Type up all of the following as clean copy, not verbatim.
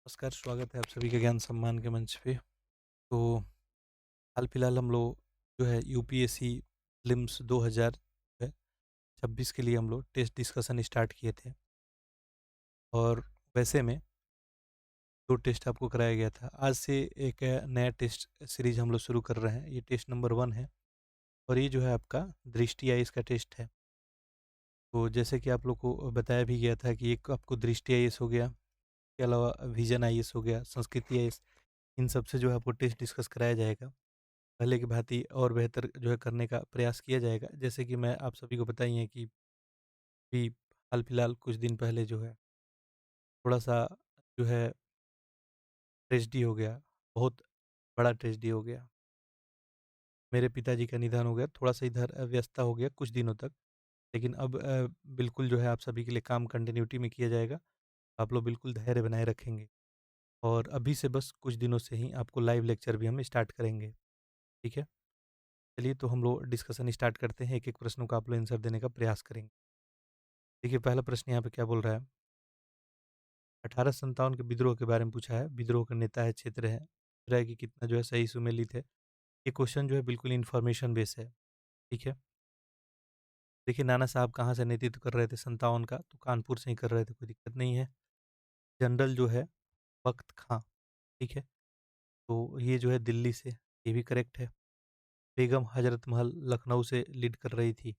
नमस्कार, स्वागत है आप सभी का ज्ञान सम्मान के मंच पे। तो हाल फिलहाल हम लोग जो है यूपीएससी प्रीलिम्स 2026 के लिए हम लोग टेस्ट डिस्कशन स्टार्ट किए थे। और वैसे में 2 टेस्ट आपको कराया गया था। आज से एक नया टेस्ट सीरीज हम लोग शुरू कर रहे हैं। ये टेस्ट नंबर 1 है और ये जो है आपका दृष्टि आईएएस का टेस्ट है। तो जैसे कि आप लोग को बताया भी गया था कि एक आपको दृष्टि आईएएस हो गया, इसके अलावा विजन आईएएस हो गया, संस्कृति आईएएस, इन सब से जो है आपको टेस्ट डिस्कस कराया जाएगा। पहले की भांति और बेहतर जो है करने का प्रयास किया जाएगा। जैसे कि मैं आप सभी को पता ही है कि अभी हाल-फिलहाल कुछ दिन पहले जो है थोड़ा-सा जो है ट्रेजेडी हो गया, बहुत बड़ा ट्रेजेडी हो गया। मेरे पिताजी का निधन हो गया, थोड़ा-सा इधर व्यस्तता हो गया कुछ दिनों तक। लेकिन अब बिल्कुल जो है आप सभी के लिए काम कंटिन्यूटी में किया जाएगा। आप लोग बिल्कुल धैर्य बनाए रखेंगे और अभी से बस कुछ दिनों से ही आपको लाइव लेक्चर भी हम स्टार्ट करेंगे, ठीक है? चलिए तो हम लोग डिस्कशन स्टार्ट करते हैं, एक-एक प्रश्नों का आप लोग आंसर देने का प्रयास करेंगे। देखिए, पहला प्रश्न यहाँ पे क्या बोल रहा है, 1857 के विद्रोह के बारे में पूछा है। विद्रोह का नेता है, क्षेत्र है, पूछ रहा है कि कितना जो है सही सुमेलित है। ये क्वेश्चन जो है बिल्कुल इन्फॉर्मेशन बेस है, ठीक है? देखिए, नाना साहब कहाँ से नेतृत्व कर रहे थे 57 का? तो कानपुर से ही कर रहे थे, कोई दिक्कत नहीं है। जनरल जो है बख्त खां, ठीक है? तो ये जो है दिल्ली से, ये भी करेक्ट है। बेगम हजरत महल लखनऊ से लीड कर रही थी, ये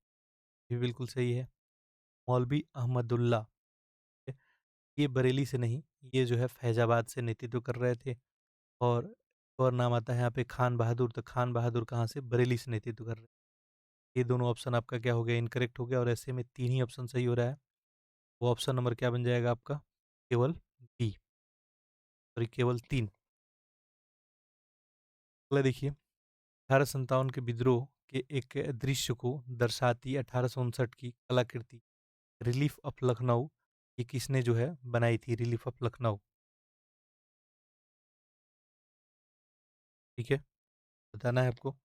भी बिल्कुल सही है। मौलवी अहमदुल्ला, ठीक है? ये बरेली से नहीं, ये जो है फैज़ाबाद से नेतृत्व कर रहे थे। और नाम आता है यहाँ पे खान बहादुर, तो खान बहादुर कहाँ से? बरेली से नेतृत्व कर रहे हैं। ये दोनों ऑप्शन आपका क्या हो गया? इनकरेक्ट हो गया और ऐसे में 3 ही ऑप्शन सही हो रहा है। वो ऑप्शन नंबर क्या बन जाएगा आपका? केवल बी, सॉरी केवल 3। अगला देखिए, 1857 के विद्रोह के एक दृश्य को दर्शाती 1859 की कलाकृति रिलीफ ऑफ लखनऊ, ये किसने जो है बनाई थी? रिलीफ ऑफ लखनऊ, ठीक है? बताना है आपको।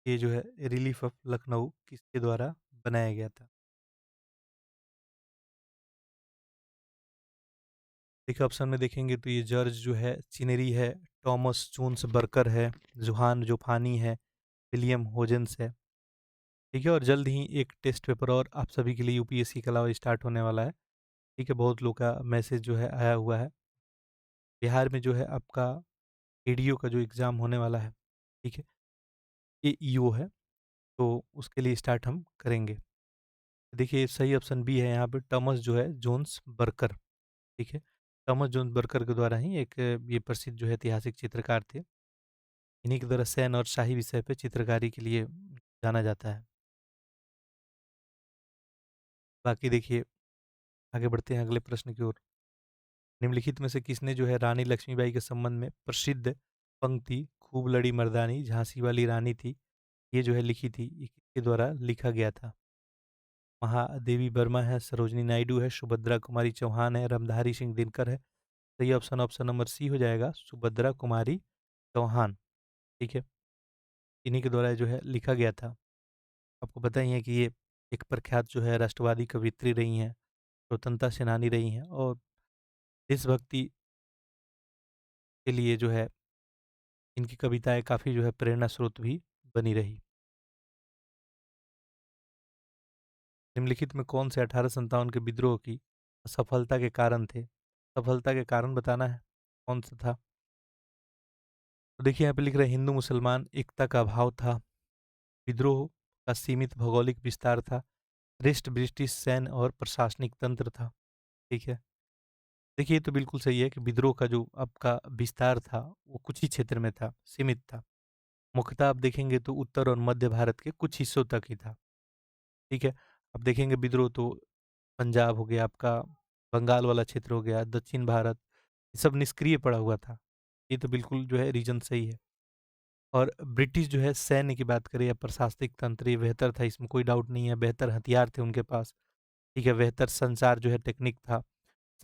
ये जो है रिलीफ ऑफ लखनऊ किसके द्वारा बनाया गया था? देखिए ऑप्शन में देखेंगे तो ये जॉर्ज जो है चिनेरी है, टॉमस जोन्स बर्कर है, जुहान जोफानी है, विलियम होजेंस है। ठीक है, और जल्द ही एक टेस्ट पेपर और आप सभी के लिए यूपीएससी के अलावा स्टार्ट होने वाला है। ठीक है, बहुत लोग का मैसेज जो है आया हुआ है। बिहार में जो है आपका एडीओ का जो एग्ज़ाम होने वाला है, ठीक है, ये ईओ है, तो उसके लिए स्टार्ट हम करेंगे। देखिए सही ऑप्शन बी है यहाँ पे, टॉमस जो है जोन्स बर्कर, ठीक है। टॉमस जोन्स बर्कर के द्वारा ही एक ये प्रसिद्ध जो है ऐतिहासिक चित्रकार थे। इन्हीं के द्वारा सैन्य और शाही विषय पे चित्रकारी के लिए जाना जाता है। बाकी देखिए, आगे बढ़ते हैं अगले प्रश्न की ओर। निम्नलिखित में से किसने जो है रानी लक्ष्मीबाई के संबंध में प्रसिद्ध पंक्ति खूब लड़ी मर्दानी झांसी वाली रानी थी, ये जो है लिखी थी, ये किसके द्वारा लिखा गया था? महादेवी वर्मा है, सरोजिनी नायडू है, सुभद्रा कुमारी चौहान है, रामधारी सिंह दिनकर है। सही ऑप्शन ऑप्शन नंबर सी हो जाएगा, सुभद्रा कुमारी चौहान, ठीक है। इन्हीं के द्वारा जो है लिखा गया था। आपको पता ही है कि ये एक प्रख्यात जो है राष्ट्रवादी कवियत्री रही हैं, स्वतंत्रता सेनानी रही हैं और देशभक्ति के लिए जो है इनकी कविताएँ काफ़ी जो है प्रेरणा स्रोत भी बनी रही। निम्नलिखित में कौन से 1857 के विद्रोह की असफलता के कारण थे? सफलता के कारण बताना है, कौन-सा था? तो देखिए यहाँ पे लिख रहे हैं हिंदू मुसलमान एकता का अभाव था, विद्रोह का सीमित भौगोलिक विस्तार था, श्रेष्ठ ब्रिटिश सैन्य और प्रशासनिक तंत्र था, ठीक है। देखिए ये तो बिल्कुल सही है कि विद्रोह का जो आपका विस्तार था, वो कुछ ही क्षेत्र में था, सीमित था। मुख्यतः आप देखेंगे तो उत्तर और मध्य भारत के कुछ हिस्सों तक ही था, ठीक है। अब देखेंगे विद्रोह तो पंजाब हो गया आपका, बंगाल वाला क्षेत्र हो गया, दक्षिण भारत, ये सब निष्क्रिय पड़ा हुआ था। ये तो बिल्कुल जो है रीज़न सही है। और ब्रिटिश जो है सैन्य की बात करें या प्रशासनिक तंत्र, ये बेहतर था, इसमें कोई डाउट नहीं है, बेहतर हथियार थे उनके पास, ठीक है, बेहतर संचार जो है टेक्निक था,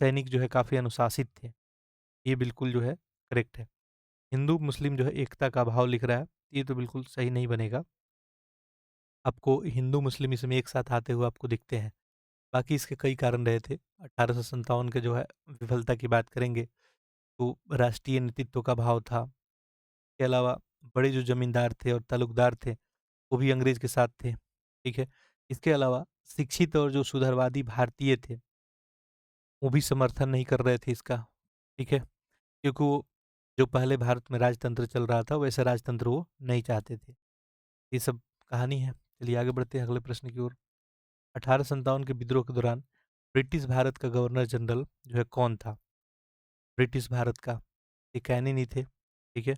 सैनिक जो है काफ़ी अनुशासित थे, ये बिल्कुल जो है करेक्ट है। हिंदू-मुस्लिम जो है एकता का भाव लिख रहा है, ये तो बिल्कुल सही नहीं बनेगा। आपको हिंदू-मुस्लिम इसमें एक साथ आते हुए आपको दिखते हैं। बाकी इसके कई कारण रहे थे। 1857 के जो है विफलता की बात करेंगे, तो राष्ट्रीय नेतृत्व का भाव था। इसके अलावा बड़े जो ज़मींदार थे और ताल्लुकदार थे, वो भी अंग्रेज़ के साथ थे, ठीक है? इसके अलावा शिक्षित और जो सुधारवादी भारतीय थे, वो भी समर्थन नहीं कर रहे थे इसका, ठीक है? क्योंकि वो जो पहले भारत में राजतंत्र चल रहा था, वैसा राजतंत्र वो नहीं चाहते थे। ये सब कहानी है। चलिए आगे बढ़ते हैं अगले प्रश्न की ओर। 1857 के विद्रोह के दौरान ब्रिटिश भारत का गवर्नर जनरल जो है कौन था? ब्रिटिश भारत का, ये कैनी नहीं थे, ठीक है?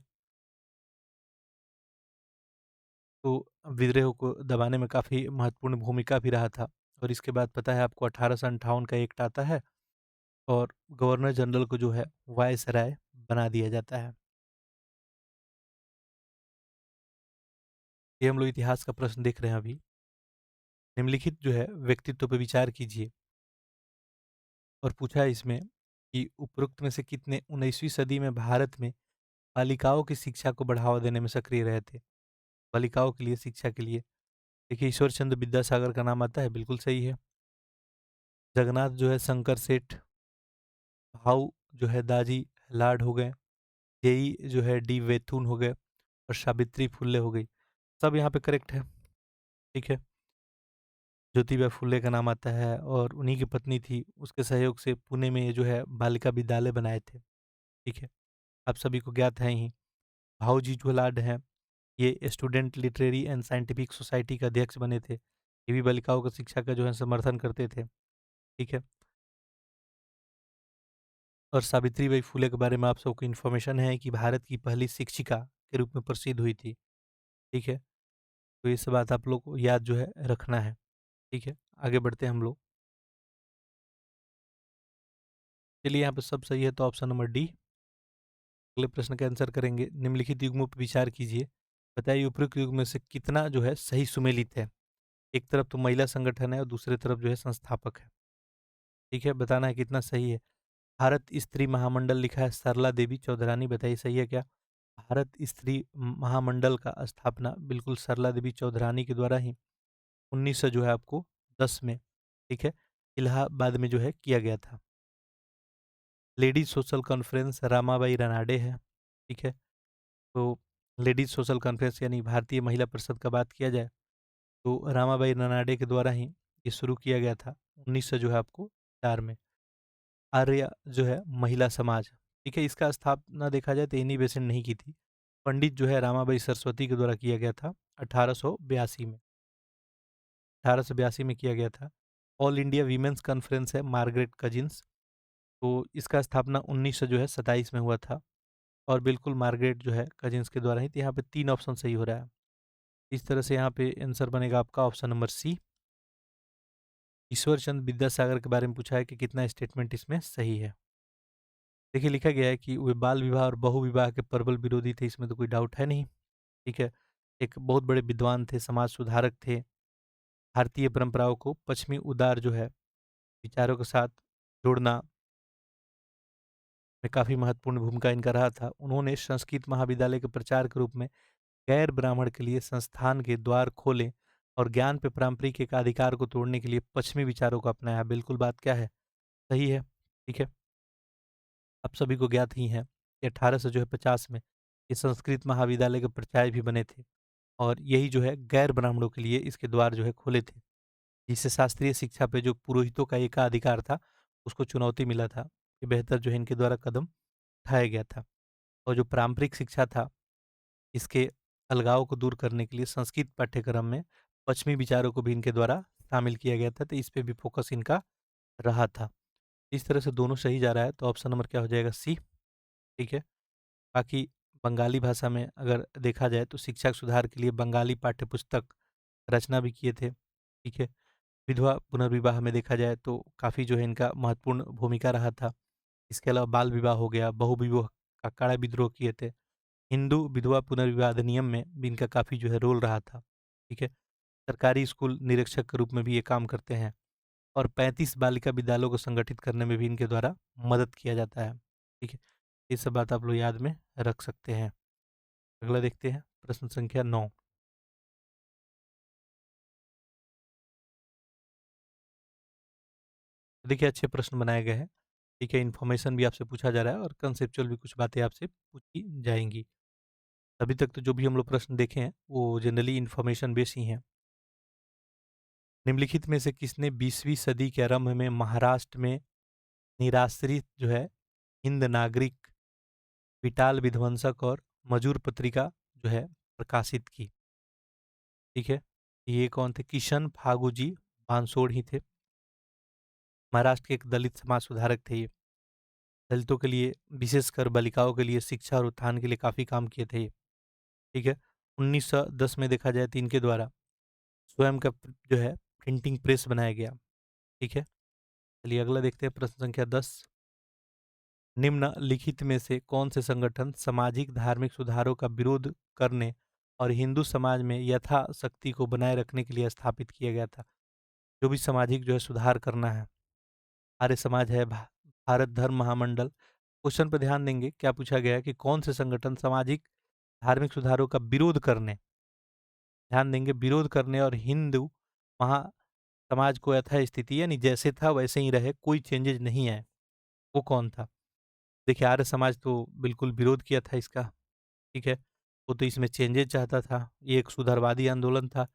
तो विद्रोह को दबाने में काफ़ी महत्वपूर्ण भूमिका भी रहा था और इसके बाद पता है आपको 1858 का एक्ट आता है और गवर्नर जनरल को जो है वायसराय बना दिया जाता है। ये हम लोग इतिहास का प्रश्न देख रहे हैं अभी। निम्नलिखित जो है व्यक्तित्व पे विचार कीजिए और पूछा है इसमें कि उपरोक्त में से कितने 19वीं सदी में भारत में बालिकाओं की शिक्षा को बढ़ावा देने में सक्रिय रहे थे? बालिकाओं के लिए शिक्षा के लिए देखिए ईश्वर चंद्र विद्यासागर का नाम आता है, बिल्कुल सही है। जगन्नाथ जो है शंकर सेठ, भाऊ जो है दाजी लाड हो गए, जेई जो है डी वेथुन हो गए और सावित्री फुल्ले हो गई। सब यहाँ पे करेक्ट है, ठीक है। ज्योतिबा फुले का नाम आता है और उन्हीं की पत्नी थी, उसके सहयोग से पुणे में ये जो है बालिका विद्यालय बनाए थे, ठीक है। आप सभी को ज्ञात है ही। भाऊ जी जो लाड हैं, ये student literary and scientific society के अध्यक्ष बने थे। ये भी बालिकाओं को शिक्षा का जो है समर्थन करते थे, ठीक है। और सावित्रीबाई फुले के बारे में आप सबको इन्फॉर्मेशन है कि भारत की पहली शिक्षिका के रूप में प्रसिद्ध हुई थी, ठीक है। तो ये सब बात आप लोग को याद जो है रखना है, ठीक है। आगे बढ़ते हैं हम लोग। चलिए यहाँ पे सब सही है तो ऑप्शन नंबर डी अगले प्रश्न का आंसर करेंगे। निम्नलिखित युग्मों पर विचार कीजिए। बताइए उपरोक्त युग में से कितना जो है सही सुमेलित है? एक तरफ तो महिला संगठन है और दूसरी तरफ जो है संस्थापक है, ठीक है। बताना है कितना सही है। भारत स्त्री महामंडल लिखा है सरला देवी चौधरानी, बताइए सही है क्या? भारत स्त्री महामंडल का स्थापना बिल्कुल सरला देवी चौधरानी के द्वारा ही 1900 जो है आपको 10 में, ठीक है, इलाहाबाद में जो है किया गया था। Ladies social conference Ramabai Ranade है, ठीक है। तो लेडीज सोशल कॉन्फ्रेंस यानी भारतीय महिला परिषद का बात किया जाए तो रामाबाई रनाडे के द्वारा ही ये शुरू किया गया था 1900 जो है आपको 4 में। आर्य जो है महिला समाज, ठीक है, इसका स्थापना देखा जाए तो इन्हीं बेसेंट नहीं की थी। पंडित जो है रामाबाई सरस्वती के द्वारा किया गया था 1882 में, 1882 में किया गया था। ऑल इंडिया वीमेंस कॉन्फ्रेंस है मार्गरेट कजिन्स, तो इसका स्थापना 1900 जो है 27 में हुआ था और बिल्कुल मार्गरेट जो है कजिन्स के द्वारा ही। तो यहाँ पे 3 ऑप्शन सही हो रहा है। इस तरह से यहाँ पे आंसर बनेगा आपका option number C. Ishwar Chandra Vidyasagar के बारे में पूछा है कि कितना स्टेटमेंट इसमें सही है। देखिए लिखा गया है कि वे बाल विवाह और बहु विवाह के प्रबल विरोधी थे, इसमें तो कोई डाउट है नहीं, ठीक है। एक बहुत बड़े विद्वान थे, समाज सुधारक थे। भारतीय परंपराओं को पश्चिमी उदार जो है विचारों के साथ जोड़ना में काफ़ी महत्वपूर्ण भूमिका इनका रहा था। उन्होंने संस्कृत महाविद्यालय के प्रचार के रूप में गैर ब्राह्मण के लिए संस्थान के द्वार खोले और ज्ञान पे पारंपरिक एक अधिकार को तोड़ने के लिए पश्चिमी विचारों को अपनाया। बिल्कुल बात क्या है? सही है, ठीक है। आप सभी को ज्ञात ही है कि 1800 जो है 50 में ये संस्कृत महाविद्यालय के प्राचार्य भी बने थे और यही जो है गैर ब्राह्मणों के लिए इसके द्वार जो है खोले थे, जिससे शास्त्रीय शिक्षा पे जो पुरोहितों का एकाधिकार था उसको चुनौती मिला था कि बेहतर जो है इनके द्वारा कदम उठाया गया था। और जो पारंपरिक शिक्षा था इसके अलगाव को दूर करने के लिए संस्कृत पाठ्यक्रम में पश्चिमी विचारों को भी इनके द्वारा शामिल किया गया था, तो इस पे भी फोकस इनका रहा था। इस तरह से दोनों सही जा रहा है तो ऑप्शन नंबर क्या हो जाएगा? सी, ठीक है। बाकी बंगाली भाषा में अगर देखा जाए तो शिक्षा सुधार के लिए बंगाली पाठ्यपुस्तक रचना भी किए थे, ठीक है। विधवा पुनर्विवाह में देखा जाए तो काफ़ी जो है इनका महत्वपूर्ण भूमिका रहा था। इसके अलावा बाल विवाह हो गया, बहु विवाह का कड़ा विद्रोह किए थे। हिंदू विधवा पुनर्विवाह अधिनियम में भी इनका काफ़ी जो है रोल रहा था, ठीक है। सरकारी स्कूल निरीक्षक के रूप में भी ये काम करते हैं और 35 बालिका विद्यालयों को संगठित करने में भी इनके द्वारा मदद किया जाता है, ठीक है। ये सब बात आप लोग याद में रख सकते हैं। अगला देखते हैं प्रश्न संख्या 9। देखिए अच्छे प्रश्न बनाए गए हैं। ठीक है, इन्फॉर्मेशन भी आपसे पूछा जा रहा है और कंसेप्चुअल भी कुछ बातें आपसे पूछी जाएँगी। अभी तक तो जो भी हम लोग प्रश्न देखे हैं, वो जनरली इन्फॉर्मेशन बेस ही हैं। निम्नलिखित में से किसने 20वीं सदी के आरंभ में महाराष्ट्र में निराश्रित जो है हिंद नागरिक विटाल विध्वंसक और मजूर पत्रिका जो है प्रकाशित की? ठीक है, ये कौन थे? किशन फागू जी बांसोड़ ही थे। महाराष्ट्र के एक दलित समाज सुधारक थे ये। दलितों के लिए, विशेषकर बालिकाओं के लिए शिक्षा और उत्थान के लिए काफ़ी काम किए थे ये। ठीक है, 1910 में देखा जाए तो इनके द्वारा स्वयं का जो है प्रिंटिंग प्रेस बनाया गया। ठीक है, चलिए अगला देखते हैं, प्रश्न संख्या 10। निम्नलिखित में से कौन से संगठन सामाजिक धार्मिक सुधारों का विरोध करने और हिंदू समाज में यथाशक्ति को बनाए रखने के लिए स्थापित किया गया था? जो भी सामाजिक जो है सुधार करना है, आर्य समाज है, भारत धर्म महामंडल। क्वेश्चन पर ध्यान देंगे, क्या पूछा गया है कि कौन से संगठन सामाजिक धार्मिक सुधारों का विरोध करने, ध्यान देंगे, विरोध करने और हिंदू महा समाज को यथास्थिति यानी जैसे था वैसे ही रहे, कोई चेंजेज नहीं आए, वो कौन था? देखिए, आर्य समाज तो बिल्कुल विरोध किया था इसका। ठीक है, वो तो इसमें चेंजेज चाहता था, ये एक सुधारवादी आंदोलन था।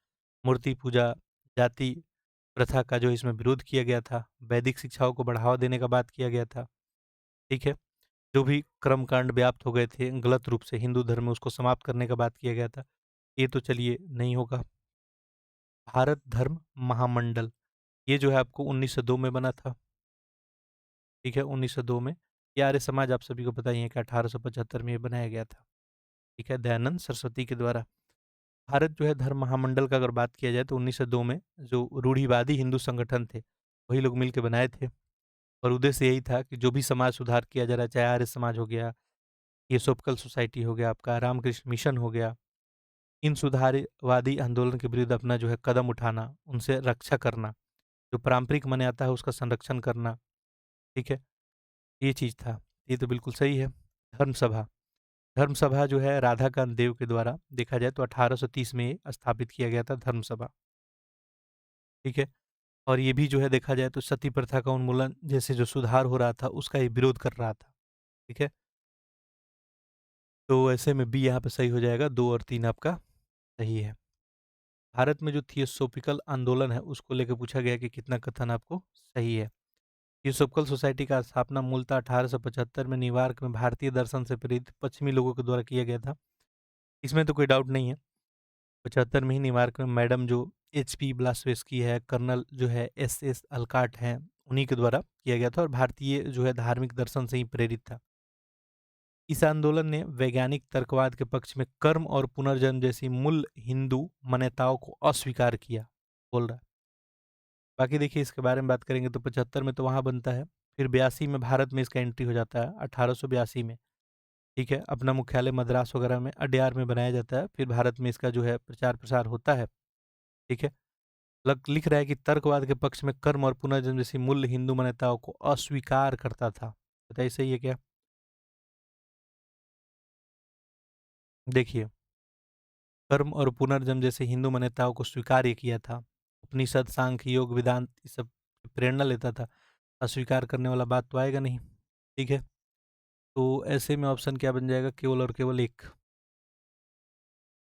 मूर्ति पूजा, जाति प्रथा का जो इसमें विरोध किया गया था, वैदिक शिक्षाओं को बढ़ावा देने का बात किया गया था। ठीक है, जो भी कर्मकांड व्याप्त हो गए थे गलत रूप से हिंदू धर्म में, उसको समाप्त करने का बात किया गया था। ये तो चलिए नहीं होगा। भारत धर्म महामंडल, ये जो है आपको 1902 में बना था। ठीक है, 1902 में। ये आर्य समाज आप सभी को पता ही है कि 1875 में ये बनाया गया था। ठीक है, दयानंद सरस्वती के द्वारा। भारत जो है धर्म महामंडल का अगर बात किया जाए तो 1902 में जो रूढ़िवादी हिंदू संगठन थे, वही लोग मिल के बनाए थे। और उद्देश्य यही था कि जो भी समाज सुधार किया जा रहा है, चाहे आर्य समाज हो गया, ये सोपकल सोसाइटी हो गया, आपका रामकृष्ण मिशन हो गया, इन सुधारवादी आंदोलन के विरुद्ध अपना जो है कदम उठाना, उनसे रक्षा करना, जो पारंपरिक मान्यता है उसका संरक्षण करना। ठीक है, ये चीज़ था। ये तो बिल्कुल सही है। धर्म सभा, धर्म सभा जो है राधाकांत देव के द्वारा देखा जाए तो 1830 में ये स्थापित किया गया था, धर्म सभा। ठीक है, और ये भी जो है देखा जाए तो सती प्रथा का उन्मूलन जैसे जो सुधार हो रहा था, उसका ये विरोध कर रहा था। ठीक है, तो ऐसे में बी यहाँ पे सही हो जाएगा, 2 और 3 आपका सही है। भारत में जो थियोसॉफिकल आंदोलन है, उसको लेके पूछा गया कि कितना कथन आपको सही है। थियोसॉफिकल सोसाइटी का स्थापना मूलतः 1875 में न्यूयॉर्क में भारतीय दर्शन से प्रेरित पश्चिमी लोगों के द्वारा किया गया था। इसमें तो कोई डाउट नहीं है। 75 में ही न्यूयॉर्क में मैडम जो एचपी ब्लासवेस्की है, कर्नल जो है एसएस अल्काट हैं, उन्हीं के द्वारा किया गया था और भारतीय जो है धार्मिक दर्शन से ही प्रेरित था। इस आंदोलन ने वैज्ञानिक तर्कवाद के पक्ष में कर्म और पुनर्जन्म जैसी मूल हिंदू मान्यताओं को अस्वीकार किया, बोल रहा है। बाकी देखिए, इसके बारे में बात करेंगे तो 75 में तो वहाँ बनता है, फिर 82 में भारत में इसका एंट्री हो जाता है, 1882 में। ठीक है, अपना मुख्यालय मद्रास वगैरह में, अड्यार में बनाया जाता है, फिर भारत में इसका जो है प्रचार प्रसार होता है। ठीक है, लिख रहा है कि तर्कवाद के पक्ष में कर्म और पुनर्जन्म जैसी मूल हिंदू मान्यताओं को अस्वीकार करता था। बताइए सही है क्या? देखिए, कर्म और पुनर्जन्म जैसे हिंदू मान्यताओं को स्वीकार किया था। उपनिषद, सांख्य, योग, वेदांत ये सब प्रेरणा लेता था। अस्वीकार करने वाला बात तो आएगा नहीं। ठीक है, तो ऐसे में ऑप्शन क्या बन जाएगा? केवल और केवल एक।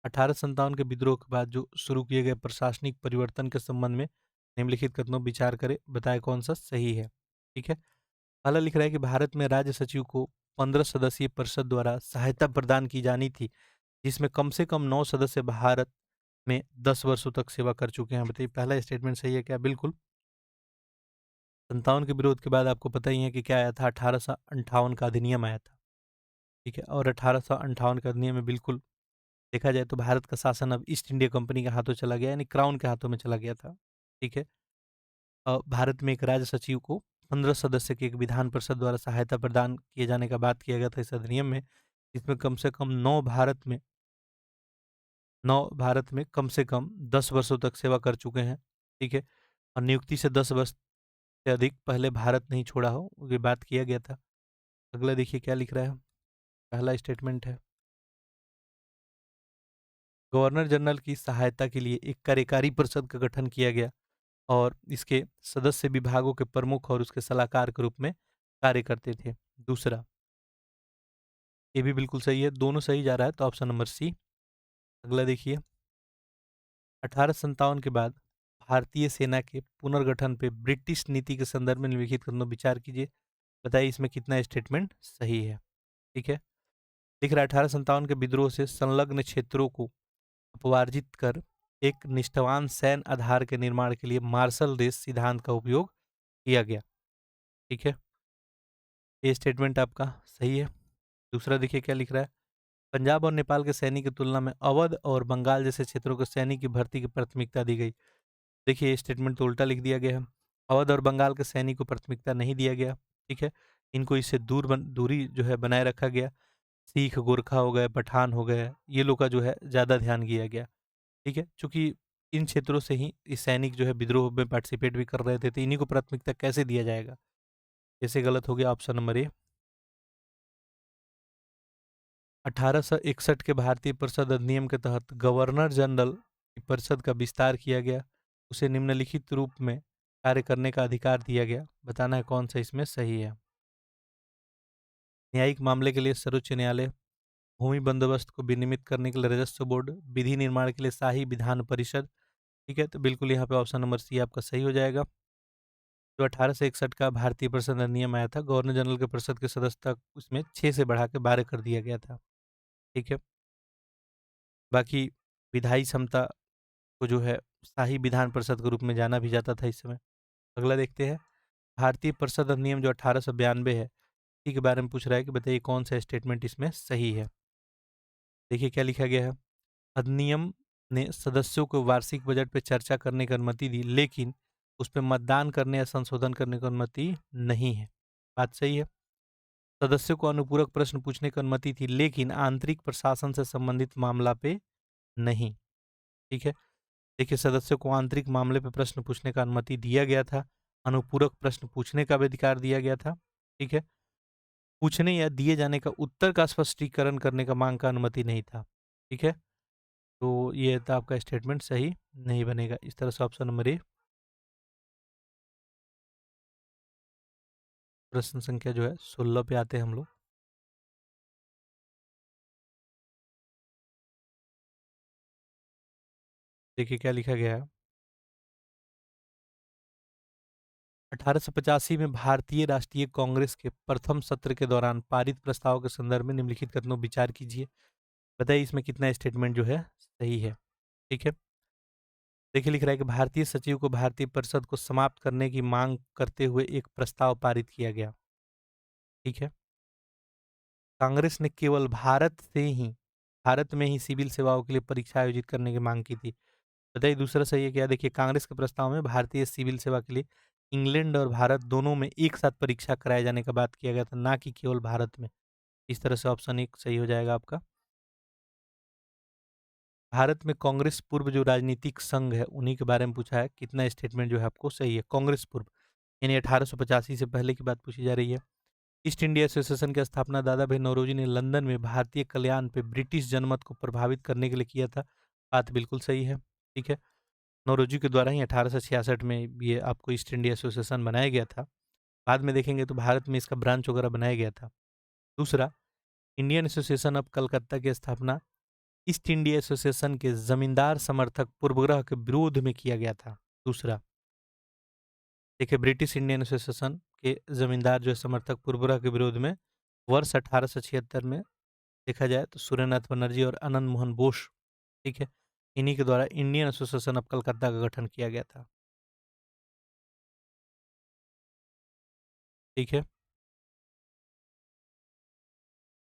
1857 के विद्रोह के बाद जो शुरू किए गए प्रशासनिक परिवर्तन के संबंध में निम्नलिखित कथनों विचार करें, बताएं कौन सा सही है। ठीक है, पहला लिख रहा है कि भारत में राज्य सचिव को 15 सदस्यीय परिषद द्वारा सहायता प्रदान की जानी थी, जिसमें कम से कम 9 सदस्य भारत में 10 वर्षों तक सेवा कर चुके हैं। बताइए पहला स्टेटमेंट सही है क्या? बिल्कुल। 57 के विरोध के बाद आपको पता ही है कि क्या आया था, 1858 का अधिनियम आया था। ठीक है, और 1858 के अधिनियम में बिल्कुल देखा जाए तो भारत का शासन अब ईस्ट इंडिया कंपनी के हाथों चला गया, यानी क्राउन के हाथों में चला गया था। ठीक है, भारत में एक राज्य सचिव को 15 सदस्य की एक विधान परिषद द्वारा सहायता प्रदान किए जाने का बात किया गया था इस अधिनियम में, जिसमें कम से कम 9 भारत में कम से कम 10 वर्षों तक सेवा कर चुके हैं। ठीक है, और नियुक्ति से 10 वर्ष से अधिक पहले भारत नहीं छोड़ा हो, ये बात किया गया था। अगला देखिए क्या लिख रहा है, पहला स्टेटमेंट है, गवर्नर जनरल की सहायता के लिए एक कार्यकारी परिषद का गठन किया गया और इसके सदस्य विभागों के प्रमुख और उसके सलाहकार के रूप में कार्य करते थे। दूसरा, ये भी बिल्कुल सही है, दोनों सही जा रहा है तो ऑप्शन नंबर सी। अगला देखिए, 1857 के बाद भारतीय सेना के पुनर्गठन पे ब्रिटिश नीति के संदर्भ में निम्नलिखित कथनों पर विचार कीजिए। बताइए इसमें कितना स्टेटमेंट सही है। ठीक है, लिख रहा है 1857 के विद्रोह से संलग्न क्षेत्रों को अपवार्जित कर एक निष्ठावान सैन्य आधार के निर्माण के लिए मार्शल देश सिद्धांत का उपयोग किया गया। ठीक है, ये स्टेटमेंट आपका सही है। दूसरा देखिए क्या लिख रहा है, पंजाब और नेपाल के सैनिक की तुलना में अवध और बंगाल जैसे क्षेत्रों के सैनिक की भर्ती की प्राथमिकता दी गई। देखिए ये स्टेटमेंट तो उल्टा लिख दिया गया है, अवध और बंगाल के सैनिक को प्राथमिकता नहीं दिया गया। ठीक है, इनको इससे दूरी जो है बनाए रखा गया। सिख, गोरखा हो गए, पठान हो गए, ये लोग का जो है ज़्यादा ध्यान किया गया। ठीक है, चूँकि इन क्षेत्रों से ही ये सैनिक जो है विद्रोह में पार्टिसिपेट भी कर रहे थे, तो इन्हीं को प्राथमिकता कैसे दिया जाएगा? जैसे गलत हो गया ऑप्शन नंबर ए। 1861 के भारतीय परिषद अधिनियम के तहत गवर्नर जनरल की परिषद का विस्तार किया गया। उसे निम्नलिखित रूप में कार्य करने का अधिकार दिया गया। बताना है कौन सा इसमें सही है। न्यायिक मामले के लिए सर्वोच्च न्यायालय, भूमि बंदोबस्त को विनियमित करने के लिए राजस्व बोर्ड, विधि निर्माण के लिए शाही विधान परिषद। ठीक है, तो बिल्कुल यहाँ पे ऑप्शन नंबर सी आपका सही हो जाएगा। जो 1861 का भारतीय परिषद अधिनियम आया था, गवर्नर जनरल के परिषद के सदस्यता उसमें 6 से बढ़ा के 12 कर दिया गया था। ठीक है, बाकी विधायी क्षमता को जो है शाही विधान परिषद के रूप में जाना भी जाता था इस समय। अगला देखते हैं, भारतीय परिषद अधिनियम जो 1892 है, इसी के बारे में पूछ रहा है कि बताइए कौन सा स्टेटमेंट इसमें सही है। देखिए क्या लिखा गया है, अधिनियम ने सदस्यों को वार्षिक बजट पे चर्चा करने की अनुमति दी, लेकिन उस पे मतदान करने या संशोधन करने की अनुमति नहीं है। बात सही है। सदस्यों को अनुपूरक प्रश्न पूछने की अनुमति थी, लेकिन आंतरिक प्रशासन से संबंधित मामला पे नहीं। ठीक है, देखिए सदस्यों को आंतरिक मामले पे प्रश्न पूछने का अनुमति दिया गया था, अनुपूरक प्रश्न पूछने का भी अधिकार दिया गया था। ठीक है, पूछने या दिए जाने का उत्तर का स्पष्टीकरण करने का मांग का अनुमति नहीं था। ठीक है, तो ये था आपका स्टेटमेंट सही नहीं बनेगा। इस तरह से ऑप्शन नंबर ए। प्रश्न संख्या जो है 16 पे आते हैं हम लोग। देखिए क्या लिखा गया है, 1885 में भारतीय राष्ट्रीय कांग्रेस के प्रथम सत्र के दौरान पारित प्रस्ताव के संदर्भ में निम्नलिखित कथनों पर विचार कीजिए। बताइए इसमें कितना स्टेटमेंट जो है सही है। ठीक है, देखिए लिख रहा है कि भारतीय सचिव को भारतीय परिषद को समाप्त करने की मांग करते हुए एक प्रस्ताव पारित किया गया। ठीक है, कांग्रेस ने केवल भारत में ही सिविल सेवाओं के लिए परीक्षा आयोजित करने की मांग की थी। बताइए दूसरा सही है क्या? देखिए कांग्रेस के प्रस्ताव में भारतीय सिविल सेवा के लिए इंग्लैंड और भारत दोनों में एक साथ परीक्षा कराए जाने का बात किया गया था, ना कि केवल भारत में। इस तरह से ऑप्शन एक सही हो जाएगा आपका। भारत में कांग्रेस पूर्व जो राजनीतिक संघ है उन्हीं के बारे में पूछा है, कितना स्टेटमेंट जो है आपको सही है। कांग्रेस पूर्व यानी 1885 से पहले की बात पूछी जा रही है। ईस्ट इंडिया एसोसिएशन की स्थापना दादा भाई नौरोजी ने लंदन में भारतीय कल्याण पे ब्रिटिश जनमत को प्रभावित करने के लिए किया था। बात बिल्कुल सही है। ठीक है, नौरोजी के द्वारा ही 1866 में ये आपको ईस्ट इंडिया एसोसिएशन बनाया गया था। बाद में देखेंगे तो भारत में इसका ब्रांच वगैरह बनाया गया था। दूसरा, इंडियन एसोसिएशन ऑफ कलकत्ता की स्थापना ईस्ट इंडिया एसोसिएशन के जमींदार समर्थक पूर्वग्रह के विरोध में किया गया था। दूसरा, देखिए ब्रिटिश इंडियन एसोसिएशन के जमींदार जो है समर्थक पूर्वग्रह के विरोध में वर्ष 1876 में देखा जाए तो सूर्यनाथ बनर्जी और आनंद मोहन बोस, ठीक है, इन्हीं के द्वारा इंडियन एसोसिएशन ऑफ कलकत्ता का गठन किया गया था। ठीक है,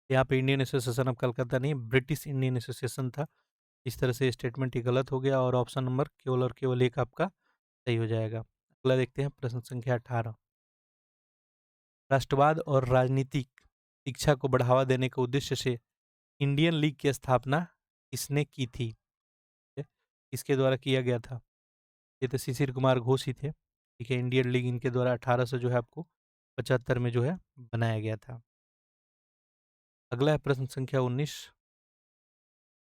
यहाँ पे इंडियन एसोसिएशन ऑफ कलकत्ता नहीं, ब्रिटिश इंडियन एसोसिएशन था। इस तरह से स्टेटमेंट ही गलत हो गया और ऑप्शन नंबर केवल और केवल एक आपका सही हो जाएगा। अगला देखते हैं प्रश्न संख्या 18। राष्ट्रवाद और राजनीतिक शिक्षा को बढ़ावा देने के उद्देश्य से इंडियन लीग की स्थापना किसने की थी? ठीक है, किसके द्वारा किया गया था? ये तो शिशिर कुमार घोष ही थे। ठीक है, इंडियन लीग इनके द्वारा 1800 जो है आपको 75 में जो है बनाया गया था। अगला है प्रश्न संख्या 19।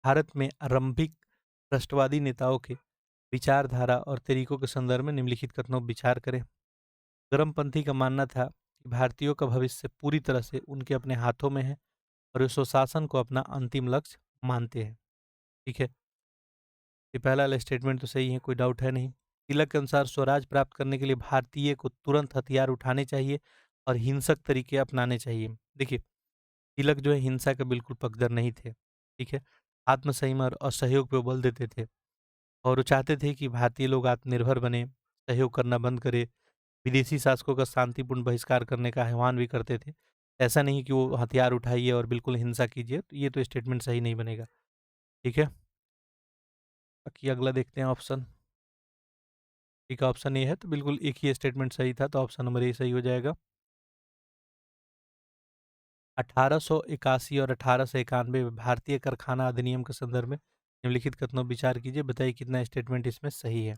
भारत में आरंभिक राष्ट्रवादी नेताओं के विचारधारा और तरीकों के संदर्भ में निम्नलिखित कथनों पर विचार करें। गरमपंथी का मानना था कि भारतीयों का भविष्य पूरी तरह से उनके अपने हाथों में है और वे स्वशासन को अपना अंतिम लक्ष्य मानते हैं। ठीक है, ये पहला वाला स्टेटमेंट तो सही है, कोई डाउट है नहीं। तिलक के अनुसार स्वराज प्राप्त करने के लिए भारतीय को तुरंत हथियार उठाने चाहिए और हिंसक तरीके अपनाने चाहिए। देखिए, तिलक जो है हिंसा के बिल्कुल पक्षधर नहीं थे। ठीक है, आत्मसंयम और असहयोग पे बल देते थे और वो चाहते थे कि भारतीय लोग आत्मनिर्भर बने, सहयोग करना बंद करे, विदेशी शासकों का शांतिपूर्ण बहिष्कार करने का आह्वान भी करते थे। ऐसा नहीं कि वो हथियार उठाइए और बिल्कुल हिंसा कीजिए, तो ये तो स्टेटमेंट सही नहीं बनेगा। ठीक है? बाकी अगला देखते हैं ऑप्शन। ठीक है, ऑप्शन ए है तो बिल्कुल एक ही स्टेटमेंट सही था, तो ऑप्शन नंबर ए सही हो जाएगा। 1881 और 1891 में भारतीय कारखाना अधिनियम के संदर्भ में निम्नलिखित कथनों पर विचार कीजिए, बताइए कितना स्टेटमेंट इसमें सही है।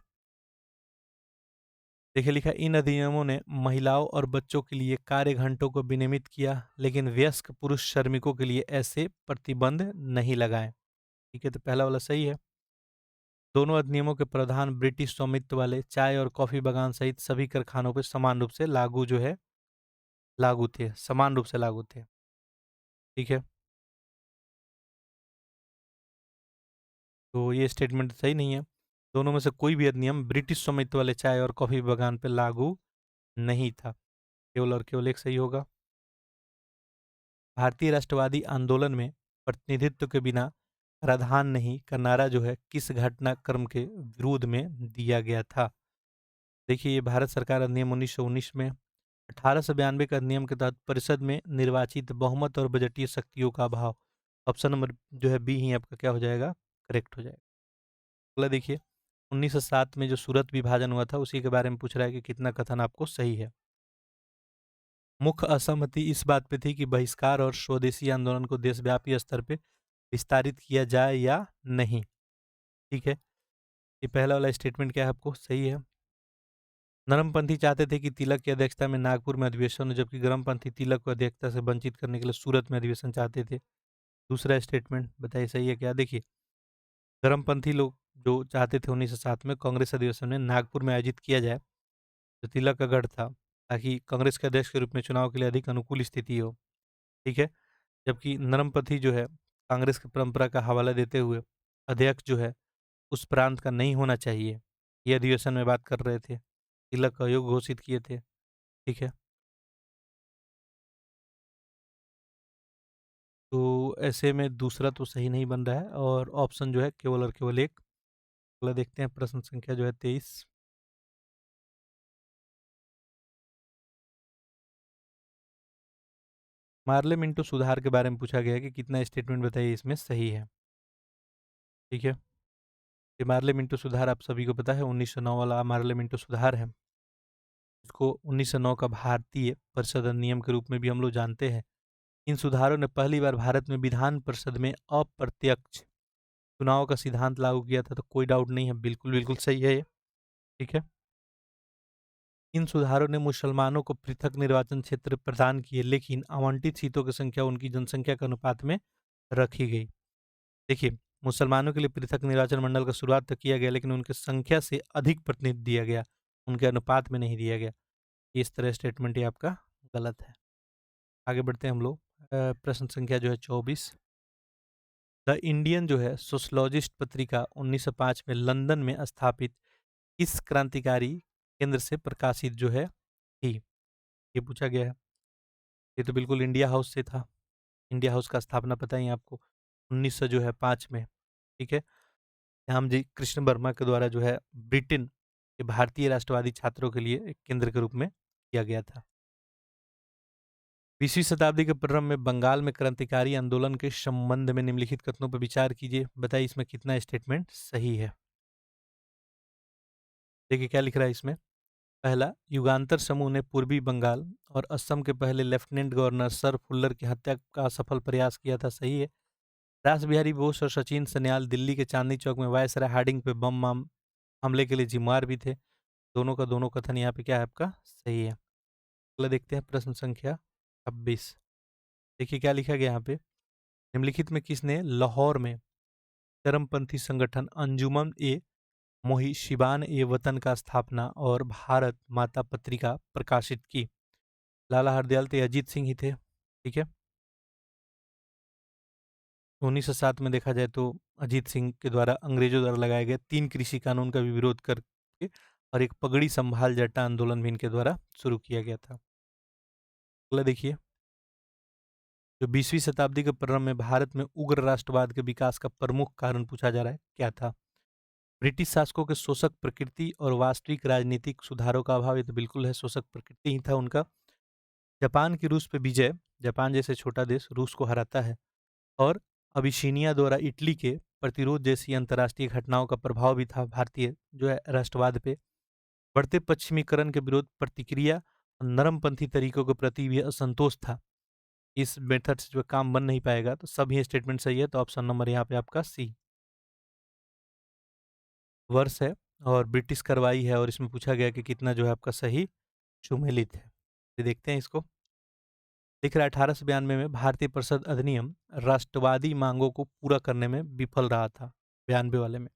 देखिए लिखा, इन अधिनियमों ने महिलाओं और बच्चों के लिए कार्य घंटों को विनियमित किया, लेकिन वयस्क पुरुष श्रमिकों के लिए ऐसे प्रतिबंध नहीं लगाए। ठीक है, तो पहला वाला सही है। दोनों अधिनियमों के प्रावधान ब्रिटिश स्वामित्व वाले चाय और कॉफी बागान सहित सभी कारखानों पर समान रूप से लागू जो है लागू थे, समान रूप से लागू थे। ठीक है, तो ये स्टेटमेंट सही नहीं है। दोनों में से कोई भी अधिनियम ब्रिटिश स्वामित्व वाले चाय और कॉफी बागान पर लागू नहीं था। केवल और केवल एक सही होगा। भारतीय राष्ट्रवादी आंदोलन में प्रतिनिधित्व के बिना कराधान नहीं का नारा जो है किस घटनाक्रम के विरोध में दिया गया था। देखिए, ये भारत सरकार अधिनियम 1919 में 1892 का अधिनियम के तहत परिषद में निर्वाचित बहुमत और बजटीय शक्तियों का अभाव। ऑप्शन नंबर जो है बी ही आपका क्या हो जाएगा, करेक्ट हो जाएगा। अगला देखिए, 1907 में जो सूरत विभाजन हुआ था उसी के बारे में पूछ रहा है कि कितना कथन आपको सही है। मुख्य असहमति इस बात पे थी कि बहिष्कार और स्वदेशी आंदोलन को देशव्यापी स्तर पे विस्तारित किया जाए या नहीं। ठीक है, ये पहला वाला स्टेटमेंट क्या है आपको सही है। नरमपंथी चाहते थे कि तिलक की अध्यक्षता में नागपुर में अधिवेशन हो, जबकि गरमपंथी तिलक को अध्यक्षता से वंचित करने के लिए सूरत में अधिवेशन चाहते थे। दूसरा स्टेटमेंट बताइए सही है क्या। देखिए, गरमपंथी लोग जो चाहते थे 1907 में कांग्रेस अधिवेशन में नागपुर में आयोजित किया जाए, जो तिलक का गढ़ था, ताकि कांग्रेस के अध्यक्ष के रूप में चुनाव के लिए अधिक अनुकूल स्थिति हो। ठीक है, जबकि नरमपंथी जो है कांग्रेस की परंपरा का हवाला देते हुए अध्यक्ष जो है उस प्रांत का नहीं होना चाहिए, ये अधिवेशन में बात कर रहे थे, तिलक का अयोग्य घोषित किए थे। ठीक है, तो ऐसे में दूसरा तो सही नहीं बन रहा है और ऑप्शन जो है केवल और केवल एक। अगला देखते हैं प्रश्न संख्या जो है 23। मार्ले मिंटो सुधार के बारे में पूछा गया है कि कितना स्टेटमेंट बताइए इसमें सही है। ठीक है, ये मार्ले मिंटो सुधार आप सभी को पता है 1909 वाला मार्ले मिंटो सुधार है। इसको 1909 का भारतीय परिषद अधिनियम के रूप में भी हम लोग जानते हैं। इन सुधारों ने पहली बार भारत में विधान परिषद में अप्रत्यक्ष चुनाव का सिद्धांत लागू किया था, तो कोई डाउट नहीं है, बिल्कुल बिल्कुल सही है ये। ठीक है, इन सुधारों ने मुसलमानों को पृथक निर्वाचन क्षेत्र प्रदान किए, लेकिन आवंटित सीटों की संख्या उनकी जनसंख्या के अनुपात में रखी गई। देखिए, मुसलमानों के लिए पृथक निर्वाचन मंडल का शुरुआत तो किया गया, लेकिन उनकी संख्या से अधिक प्रतिनिधि दिया गया, उनके अनुपात में नहीं दिया गया। इस तरह स्टेटमेंट ये आपका गलत है। आगे बढ़ते हैं हम लोग। प्रश्न संख्या जो है 24। द इंडियन जो है सोशलॉजिस्ट पत्रिका 1905 में लंदन में स्थापित किस क्रांतिकारी केंद्र से प्रकाशित जो है थी, ये पूछा गया है। ये तो बिल्कुल इंडिया हाउस से था। इंडिया हाउस का स्थापना पता ही है आपको, 1900 जो है 5 में। ठीक है, श्याम जी कृष्ण वर्मा के द्वारा जो है ब्रिटेन के भारतीय राष्ट्रवादी छात्रों के लिए एक केंद्र के रूप में किया गया था। 20वीं शताब्दी के प्रारंभ में बंगाल में क्रांतिकारी आंदोलन के संबंध में निम्नलिखित कथनों पर विचार कीजिए, बताइए इसमें कितना स्टेटमेंट सही है। देखिए क्या लिख रहा है इसमें। पहला, युगांतर समूह ने पूर्वी बंगाल और असम के पहले लेफ्टिनेंट गवर्नर सर फुल्लर की हत्या का सफल प्रयास किया था, सही है। रास बिहारी बोस और सचिन सन्याल दिल्ली के चांदनी चौक में वायसराय हार्डिंग पे बम माम हमले के लिए जिम्मेवार भी थे। दोनों का दोनों कथन यहाँ पे क्या है आपका सही है। अगला देखते हैं प्रश्न संख्या 26। देखिए क्या लिखा गया यहाँ पे। निम्नलिखित में किसने लाहौर में चरमपंथी संगठन अंजुमन ए मोहिशिबान ए वतन का स्थापना और भारत माता पत्रिका प्रकाशित की। लाला हरदयाल थे, अजीत सिंह ही थे, ठीक है। 1907 में देखा जाए तो अजीत सिंह के द्वारा अंग्रेजों द्वारा लगाए गए 3 कृषि कानून का भी विरोध करके और एक पगड़ी संभाल जट्टा आंदोलन भी इनके द्वारा शुरू किया गया था। अगला देखिए, जो 20वीं शताब्दी के प्रारंभ में भारत में उग्र राष्ट्रवाद के विकास का प्रमुख कारण पूछा जा रहा है, क्या था? ब्रिटिश शासकों के शोषक प्रकृति और वास्तविक राजनीतिक सुधारों का अभाव। ये तो बिल्कुल है, शोषक प्रकृति ही था उनका। जापान की रूस पे विजय, जापान जैसे छोटा देश रूस को हराता है, और अबिसिनिया द्वारा इटली के प्रतिरोध जैसी अंतर्राष्ट्रीय घटनाओं का प्रभाव भी था भारतीय जो है राष्ट्रवाद पे। बढ़ते पश्चिमीकरण के विरोध प्रतिक्रिया और नरमपंथी तरीकों के प्रति भी असंतोष था। इस मेथड से जो काम बन नहीं पाएगा, तो सभी स्टेटमेंट सही है, तो ऑप्शन नंबर यहाँ पे आपका सी वर्ष है, और ब्रिटिश कार्रवाई है, और इसमें पूछा गया कि कितना जो है आपका सही सुमेलित है। ये देखते हैं इसको। लिख रहा है 1892 में भारतीय परिषद अधिनियम राष्ट्रवादी मांगों को पूरा करने में विफल रहा था, 92 वाले में,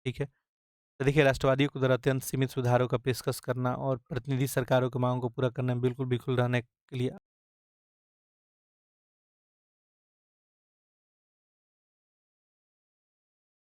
ठीक है। तो देखिए, राष्ट्रवादियों के द्वारा अत्यंत सीमित सुधारों का पेशकश करना और प्रतिनिधि सरकारों की मांगों को पूरा करने में बिल्कुल विफल रहने के लिए